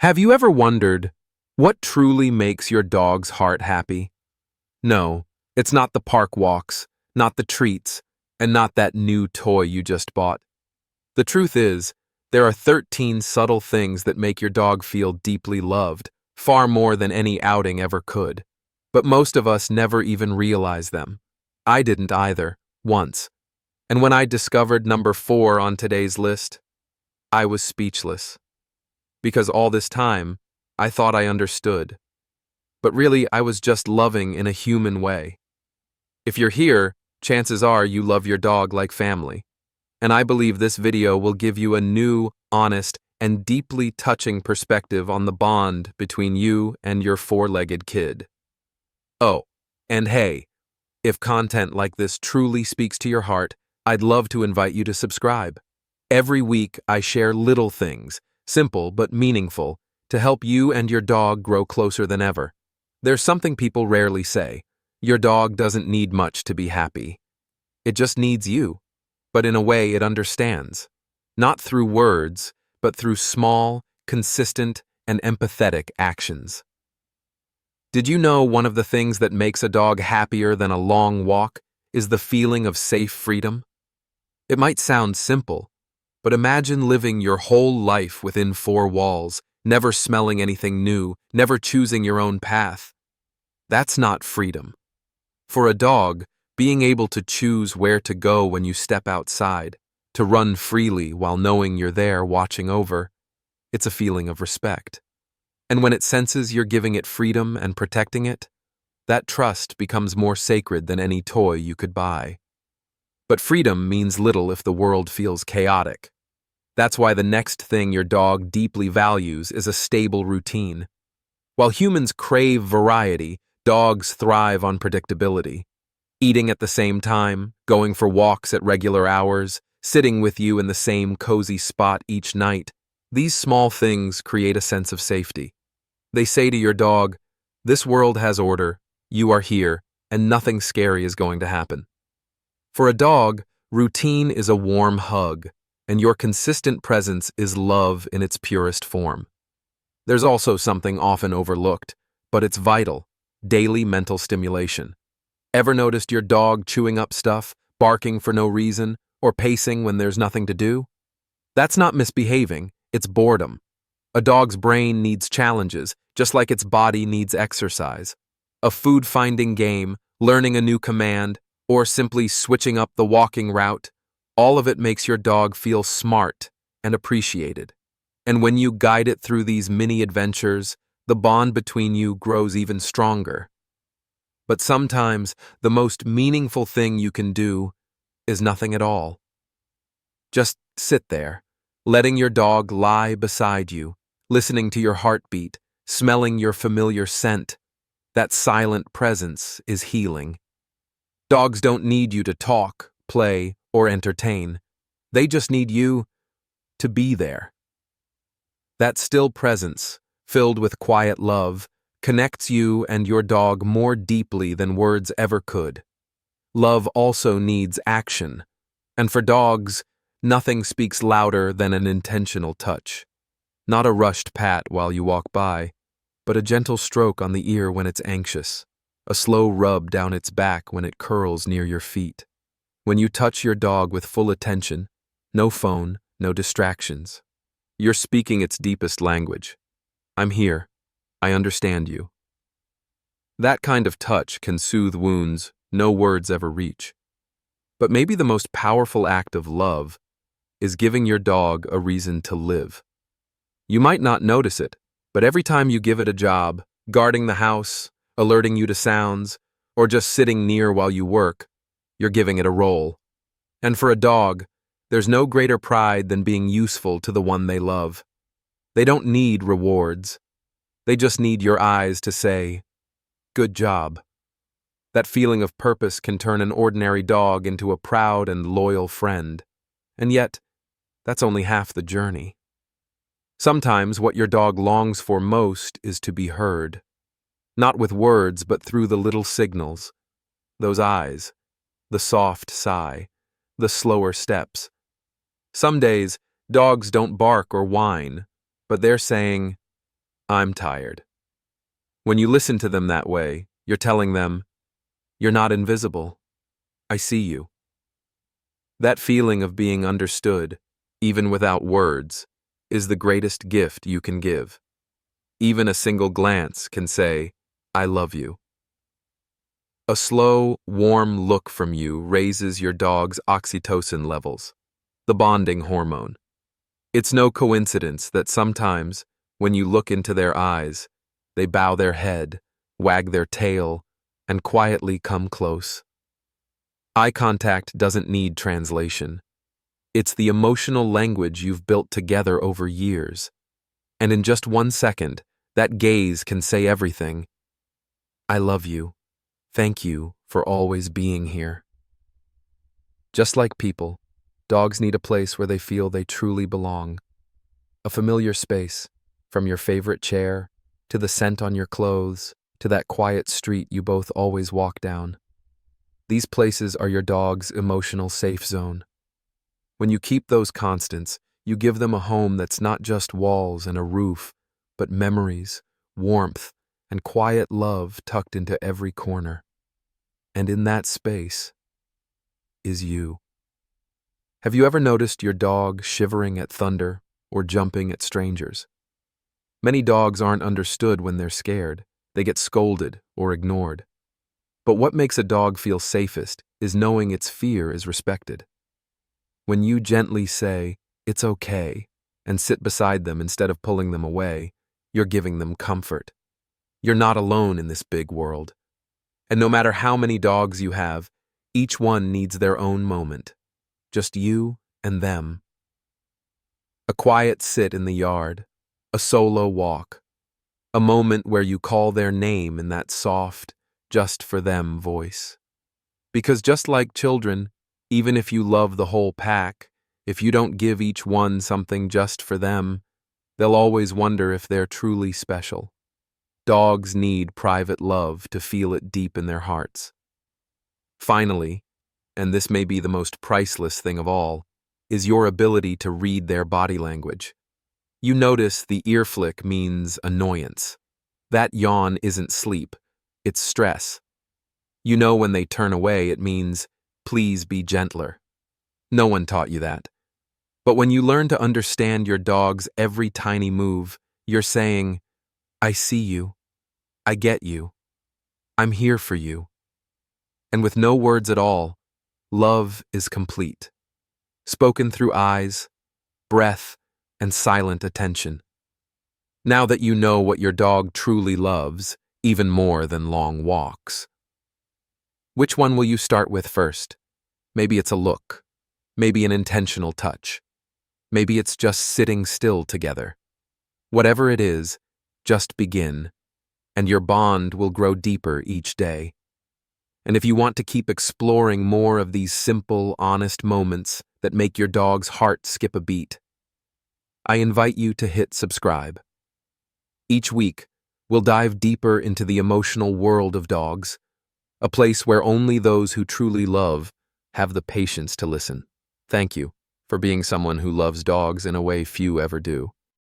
Have you ever wondered what truly makes your dog's heart happy? No, it's not the park walks, not the treats, and not that new toy you just bought. The truth is, there are 13 subtle things that make your dog feel deeply loved, far more than any outing ever could. But most of us never even realize them. I didn't either, once. And when I discovered number 4 on today's list, I was speechless. Because all this time, I thought I understood. But really, I was just loving in a human way. If you're here, chances are you love your dog like family. And I believe this video will give you a new, honest, and deeply touching perspective on the bond between you and your four-legged kid. Oh, and hey, if content like this truly speaks to your heart, I'd love to invite you to subscribe. Every week, I share little things, simple but meaningful, to help you and your dog grow closer than ever. There's something people rarely say. Your dog doesn't need much to be happy. It just needs you. But in a way it understands. Not through words, but through small, consistent, and empathetic actions. Did you know one of the things that makes a dog happier than a long walk is the feeling of safe freedom? It might sound simple, but imagine living your whole life within 4 walls, never smelling anything new, never choosing your own path. That's not freedom. For a dog, being able to choose where to go when you step outside, to run freely while knowing you're there watching over, it's a feeling of respect. And when it senses you're giving it freedom and protecting it, that trust becomes more sacred than any toy you could buy. But freedom means little if the world feels chaotic. That's why the next thing your dog deeply values is a stable routine. While humans crave variety, dogs thrive on predictability. Eating at the same time, going for walks at regular hours, sitting with you in the same cozy spot each night, these small things create a sense of safety. They say to your dog, "This world has order, you are here, and nothing scary is going to happen." For a dog, routine is a warm hug, and your consistent presence is love in its purest form. There's also something often overlooked, but it's vital: daily mental stimulation. Ever noticed your dog chewing up stuff, barking for no reason, or pacing when there's nothing to do? That's not misbehaving, it's boredom. A dog's brain needs challenges, just like its body needs exercise. A food-finding game, learning a new command, or simply switching up the walking route, all of it makes your dog feel smart and appreciated. And when you guide it through these mini adventures, the bond between you grows even stronger. But sometimes, the most meaningful thing you can do is nothing at all. Just sit there, letting your dog lie beside you, listening to your heartbeat, smelling your familiar scent. That silent presence is healing. Dogs don't need you to talk, play, or entertain. They just need you to be there. That still presence, filled with quiet love, connects you and your dog more deeply than words ever could. Love also needs action, and for dogs, nothing speaks louder than an intentional touch. Not a rushed pat while you walk by, but a gentle stroke on the ear when it's anxious, a slow rub down its back when it curls near your feet. When you touch your dog with full attention, no phone, no distractions, you're speaking its deepest language. I'm here. I understand you. That kind of touch can soothe wounds no words ever reach. But maybe the most powerful act of love is giving your dog a reason to live. You might not notice it, but every time you give it a job, guarding the house, alerting you to sounds, or just sitting near while you work, you're giving it a role. And for a dog, there's no greater pride than being useful to the one they love. They don't need rewards. They just need your eyes to say, "Good job." That feeling of purpose can turn an ordinary dog into a proud and loyal friend. And yet, that's only half the journey. Sometimes what your dog longs for most is to be heard. Not with words, but through the little signals. Those eyes, the soft sigh, the slower steps. Some days, dogs don't bark or whine, but they're saying, I'm tired. When you listen to them that way, you're telling them, you're not invisible. I see you. That feeling of being understood, even without words, is the greatest gift you can give. Even a single glance can say, I love you. A slow, warm look from you raises your dog's oxytocin levels, the bonding hormone. It's no coincidence that sometimes, when you look into their eyes, they bow their head, wag their tail, and quietly come close. Eye contact doesn't need translation. It's the emotional language you've built together over years. And in just 1 second, that gaze can say everything. I love you. Thank you for always being here. Just like people, dogs need a place where they feel they truly belong. A familiar space, from your favorite chair, to the scent on your clothes, to that quiet street you both always walk down. These places are your dog's emotional safe zone. When you keep those constants, you give them a home that's not just walls and a roof, but memories, warmth, and quiet love tucked into every corner. And in that space is you. Have you ever noticed your dog shivering at thunder or jumping at strangers? Many dogs aren't understood when they're scared. They get scolded or ignored. But what makes a dog feel safest is knowing its fear is respected. When you gently say, it's okay, and sit beside them instead of pulling them away, you're giving them comfort. You're not alone in this big world. And no matter how many dogs you have, each one needs their own moment. Just you and them. A quiet sit in the yard, a solo walk, a moment where you call their name in that soft, just for them voice. Because just like children, even if you love the whole pack, if you don't give each one something just for them, they'll always wonder if they're truly special. Dogs need private love to feel it deep in their hearts. Finally, and this may be the most priceless thing of all, is your ability to read their body language. You notice the ear flick means annoyance. That yawn isn't sleep, it's stress. You know when they turn away, it means, please be gentler. No one taught you that. But when you learn to understand your dog's every tiny move, you're saying, I see you. I get you. I'm here for you. And with no words at all, love is complete. Spoken through eyes, breath, and silent attention. Now that you know what your dog truly loves, even more than long walks. Which one will you start with first? Maybe it's a look. Maybe an intentional touch. Maybe it's just sitting still together. Whatever it is, just begin, and your bond will grow deeper each day. And if you want to keep exploring more of these simple, honest moments that make your dog's heart skip a beat, I invite you to hit subscribe. Each week, we'll dive deeper into the emotional world of dogs, a place where only those who truly love have the patience to listen. Thank you for being someone who loves dogs in a way few ever do.